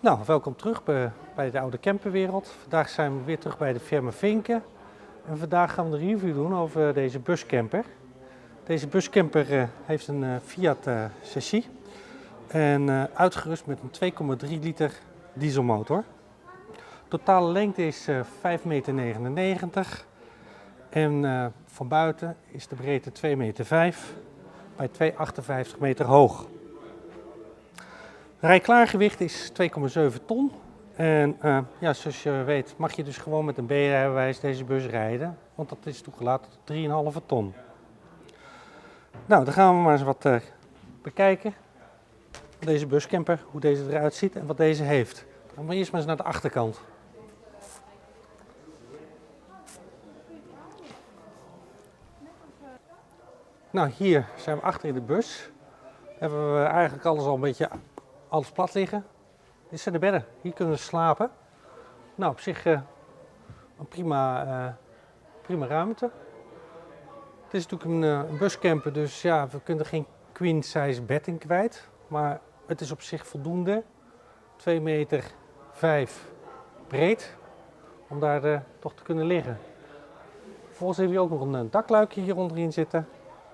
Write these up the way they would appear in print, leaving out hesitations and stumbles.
Nou, welkom terug bij de oude camperwereld. Vandaag zijn we weer terug bij de firma Vinken. En vandaag gaan we een review doen over deze buscamper. Deze buscamper heeft een Fiat chassis en uitgerust met een 2,3 liter dieselmotor. Totale lengte is 5,99 meter en van buiten is de breedte 2,5 meter bij 2,58 meter hoog. Rijklaargewicht is 2,7 ton. En ja, zoals je weet mag je dus gewoon met een B-rijbewijs deze bus rijden. Want dat is toegelaten tot 3,5 ton. Nou, dan gaan we maar eens wat bekijken. Deze buscamper, hoe deze eruit ziet en wat deze heeft. Dan gaan we eerst maar eens naar de achterkant. Nou, hier zijn we achter in de bus. Hebben we eigenlijk alles plat liggen. Dit zijn de bedden, hier kunnen we slapen. Nou, op zich een prima ruimte. Het is natuurlijk een buscamper, dus ja, we kunnen er geen queen size bed in kwijt. Maar het is op zich voldoende. 2,5 meter breed, om daar toch te kunnen liggen. Vervolgens hebben we ook nog een dakluikje hier onderin zitten.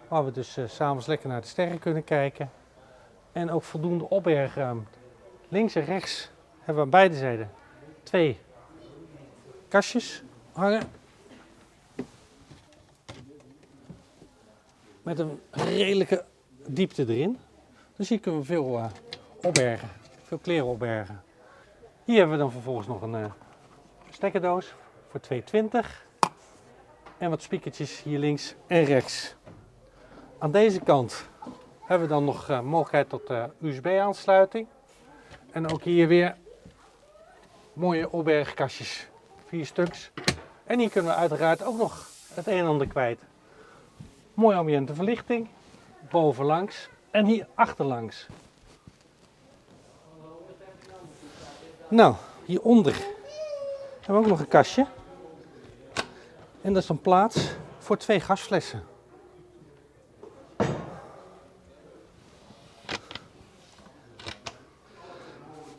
Waar we dus 's avonds lekker naar de sterren kunnen kijken. En ook voldoende opbergruimte. Links en rechts hebben we aan beide zijden 2 kastjes hangen. Met een redelijke diepte erin. Dus hier kunnen we veel opbergen. Veel kleren opbergen. Hier hebben we dan vervolgens nog een stekkerdoos voor 220. En wat spiekertjes hier links en rechts. Aan deze kant hebben we dan nog mogelijkheid tot USB-aansluiting. En ook hier weer mooie opbergkastjes. 4 stuks. En hier kunnen we uiteraard ook nog het een en ander kwijt. Mooie ambiënte verlichting. Bovenlangs. En hier achterlangs. Nou, hieronder hebben we ook nog een kastje. En dat is dan plaats voor 2 gasflessen.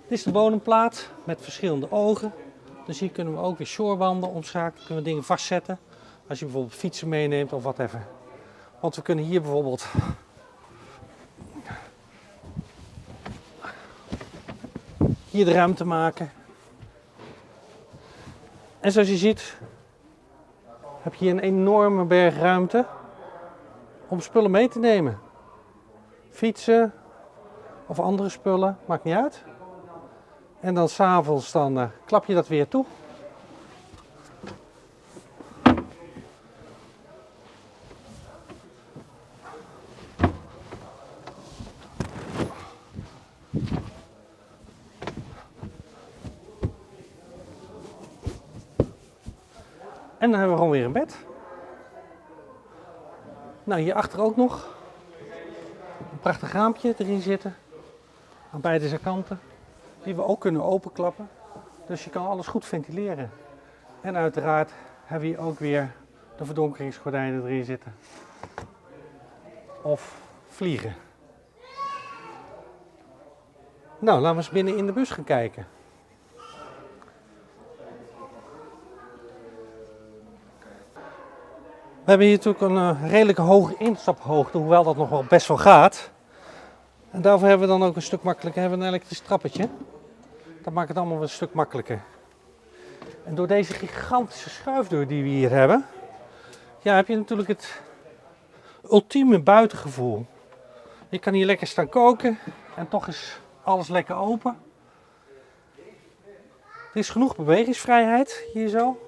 Dit is de bodemplaat met verschillende ogen. Dus hier kunnen we ook weer shorewanden omschakelen, kunnen we dingen vastzetten. Als je bijvoorbeeld fietsen meeneemt of whatever. Want we kunnen hier bijvoorbeeld hier de ruimte maken. En zoals je ziet heb je hier een enorme berg ruimte om spullen mee te nemen. Fietsen of andere spullen, maakt niet uit. En dan 's avonds klap je dat weer toe. En dan hebben we gewoon weer een bed. Nou, hierachter ook nog een prachtig raampje erin zitten. Aan beide kanten. Die we ook kunnen openklappen. Dus je kan alles goed ventileren. En uiteraard hebben we hier ook weer de verdonkeringsgordijnen erin zitten. Of vliegen. Nou, laten we eens binnen in de bus gaan kijken. We hebben hier natuurlijk een redelijke hoge instaphoogte, hoewel dat nog wel best wel gaat. En daarvoor hebben we dan ook een stuk makkelijker, hebben we een elektrisch trappetje. Dat maakt het allemaal een stuk makkelijker. En door deze gigantische schuifdeur die we hier hebben, ja, heb je natuurlijk het ultieme buitengevoel. Je kan hier lekker staan koken en toch is alles lekker open. Er is genoeg bewegingsvrijheid hier zo.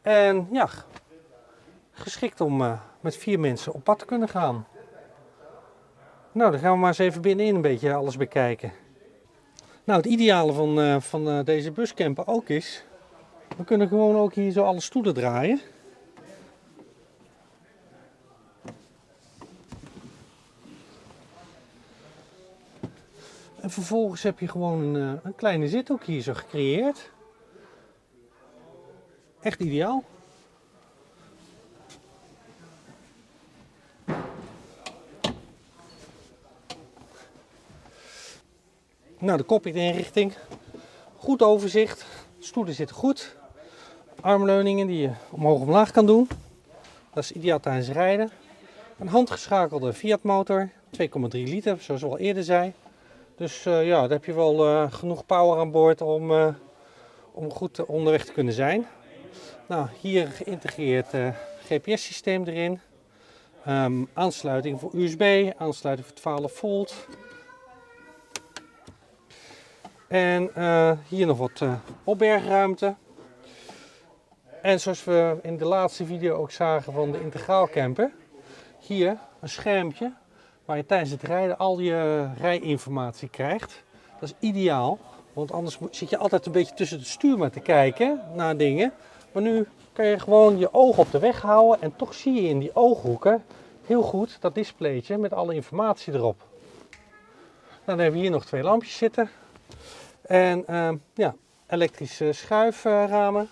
En ja, geschikt om met 4 mensen op pad te kunnen gaan. Nou, dan gaan we maar eens even binnenin een beetje alles bekijken. Nou, het ideale van deze buscamper ook is, we kunnen gewoon ook hier zo alle stoelen draaien. En vervolgens heb je gewoon een kleine zit ook hier zo gecreëerd. Echt ideaal. Nou, de cockpit-inrichting. Goed overzicht. De stoelen zitten goed. Armleuningen die je omhoog omlaag kan doen. Dat is ideaal tijdens rijden. Een handgeschakelde Fiat motor. 2,3 liter, zoals we al eerder zei. Dus ja, daar heb je wel genoeg power aan boord om goed onderweg te kunnen zijn. Nou, hier geïntegreerd GPS-systeem erin. Aansluiting voor USB, aansluiting voor 12 volt. En hier nog wat opbergruimte. En zoals we in de laatste video ook zagen van de integraal camper. Hier een schermpje waar je tijdens het rijden al je rijinformatie krijgt. Dat is ideaal, want anders zit je altijd een beetje tussen het stuur maar te kijken naar dingen. Maar nu kan je gewoon je ogen op de weg houden en toch zie je in die ooghoeken heel goed dat displaytje met alle informatie erop. Dan hebben we hier nog 2 lampjes zitten. En ja, elektrische schuiframen.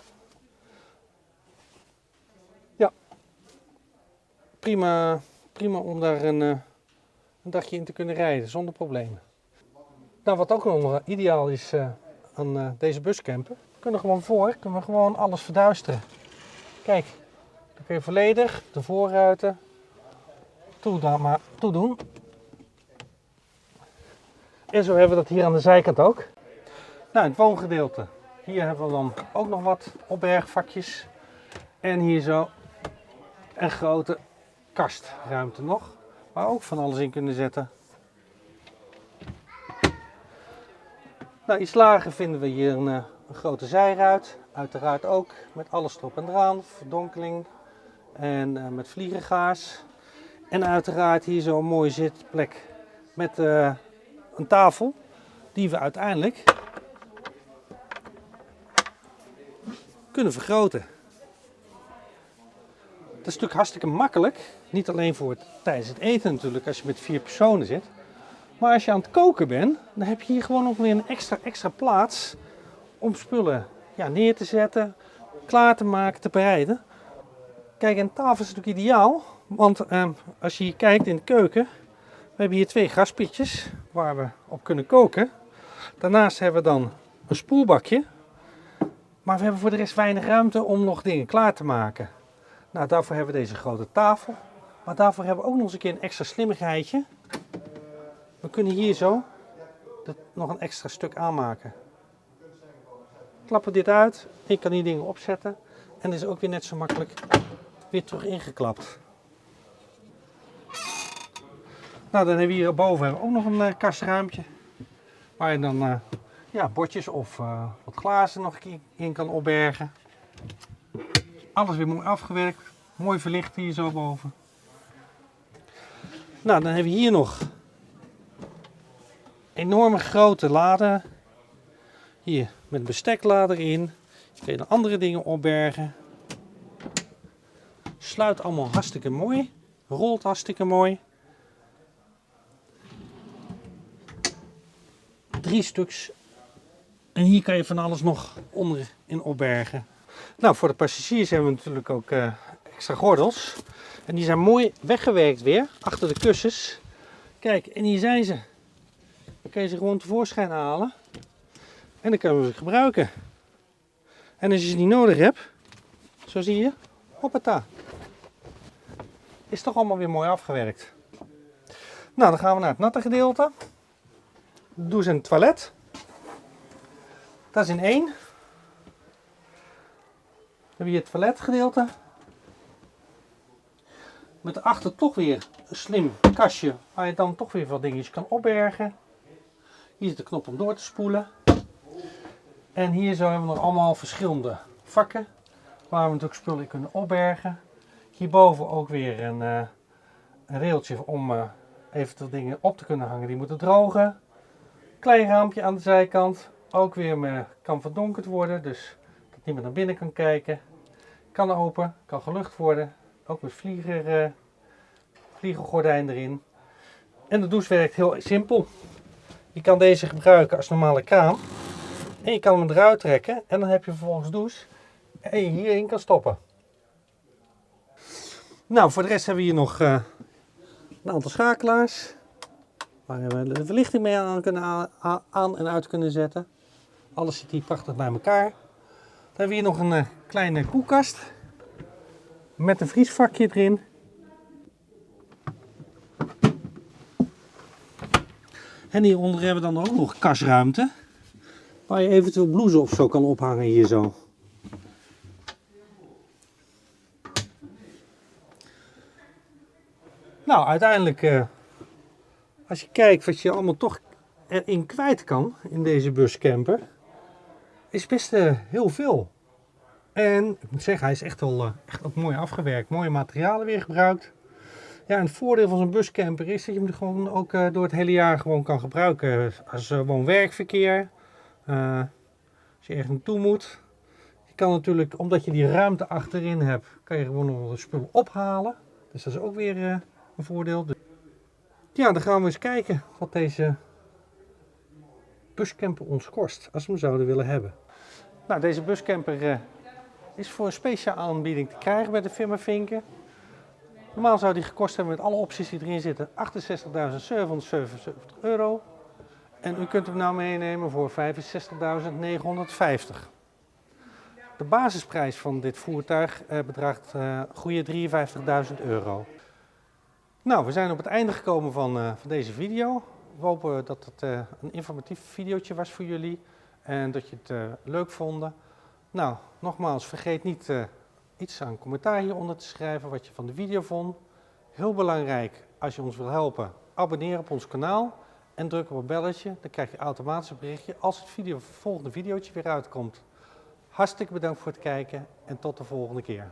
Ja, prima om daar een dagje in te kunnen rijden zonder problemen. Nou, wat ook nog ideaal is aan deze buscamper, kunnen we gewoon alles verduisteren. Kijk, dan kun je volledig de voorruiten toedoen. En zo hebben we dat hier aan de zijkant ook. Nou, in het woongedeelte, hier hebben we dan ook nog wat opbergvakjes. En hier zo een grote kastruimte nog, waar we ook van alles in kunnen zetten. Nou, iets lager vinden we hier een grote zijruit. Uiteraard ook met alles erop en eraan, verdonkeling en met vliegengaas. En uiteraard hier zo'n mooie zitplek met een tafel die we uiteindelijk kunnen vergroten. Dat is natuurlijk hartstikke makkelijk. Niet alleen voor tijdens het eten natuurlijk, als je met 4 personen zit. Maar als je aan het koken bent, dan heb je hier gewoon nog weer een extra plaats om spullen neer te zetten, klaar te maken, te bereiden. Kijk, een tafel is natuurlijk ideaal, want als je hier kijkt in de keuken, we hebben hier 2 gaspitjes waar we op kunnen koken. Daarnaast hebben we dan een spoelbakje, maar we hebben voor de rest weinig ruimte om nog dingen klaar te maken. Nou, daarvoor hebben we deze grote tafel, maar daarvoor hebben we ook nog eens een keer een extra slimmigheidje. We kunnen hier zo nog een extra stuk aanmaken. Klappen dit uit, ik kan hier dingen opzetten en dat is ook weer net zo makkelijk weer terug ingeklapt. Nou, dan hebben we hier boven ook nog een kastruimpje waar je dan bordjes of wat glazen nog in kan opbergen. Alles weer mooi afgewerkt, mooi verlicht hier zo boven. Nou, dan hebben we hier nog enorme grote laden. Hier met besteklader in. Je kun je dan andere dingen opbergen. Sluit allemaal hartstikke mooi. Rolt hartstikke mooi. 3 stuks. En hier kan je van alles nog onderin opbergen. Nou, voor de passagiers hebben we natuurlijk ook extra gordels. En die zijn mooi weggewerkt weer achter de kussens. Kijk, en hier zijn ze. Dan kun je ze gewoon tevoorschijn halen. En dan kunnen we ze gebruiken. En als je ze niet nodig hebt, zo zie je, hoppata. Is toch allemaal weer mooi afgewerkt. Nou, dan gaan we naar het natte gedeelte. De douche en het toilet. Dat is in 1. Dan hebben we hier het toiletgedeelte. Met daarachter toch weer een slim kastje waar je dan toch weer wat dingetjes kan opbergen. Hier zit de knop om door te spoelen. En hier zo hebben we nog allemaal verschillende vakken waar we natuurlijk spullen in kunnen opbergen. Hierboven ook weer een railtje om eventueel dingen op te kunnen hangen die moeten drogen. Klein raampje aan de zijkant. Ook weer kan verdonkerd worden, dus dat niemand naar binnen kan kijken. Kan open, kan gelucht worden. Ook met vliegengordijn erin. En de douche werkt heel simpel. Je kan deze gebruiken als normale kraan. En je kan hem eruit trekken en dan heb je vervolgens douche en je hierin kan stoppen. Nou, voor de rest hebben we hier nog een aantal schakelaars. waar we de verlichting mee aan en uit kunnen zetten. Alles zit hier prachtig bij elkaar. Dan hebben we hier nog een kleine koelkast met een vriesvakje erin. En hieronder hebben we dan ook nog kastruimte, waar je eventueel blouse of zo kan ophangen hier zo. Nou, uiteindelijk, als je kijkt wat je allemaal toch erin kwijt kan in deze buscamper, is best heel veel. En ik moet zeggen, hij is echt ook mooi afgewerkt, mooie materialen weer gebruikt. Ja, en het voordeel van zo'n buscamper is dat je hem gewoon ook door het hele jaar gewoon kan gebruiken als woon-werkverkeer. Als je ergens naartoe moet. Je kan natuurlijk, omdat je die ruimte achterin hebt, kan je gewoon nog de spullen ophalen. Dus dat is ook weer een voordeel. Ja, dan gaan we eens kijken wat deze buscamper ons kost, als we hem zouden willen hebben. Nou, deze buscamper is voor een speciale aanbieding te krijgen bij de firma Vinken. Normaal zou die gekost hebben met alle opties die erin zitten €68.777. En u kunt hem nou meenemen voor €65.950. De basisprijs van dit voertuig bedraagt goede €53.000. Nou, we zijn op het einde gekomen van deze video. We hopen dat het een informatief videootje was voor jullie en dat je het leuk vonden. Nou, nogmaals, vergeet niet iets aan commentaar hieronder te schrijven wat je van de video vond. Heel belangrijk, als je ons wil helpen, abonneer op ons kanaal en druk op het belletje. Dan krijg je automatisch een berichtje als het volgende videootje weer uitkomt. Hartstikke bedankt voor het kijken en tot de volgende keer.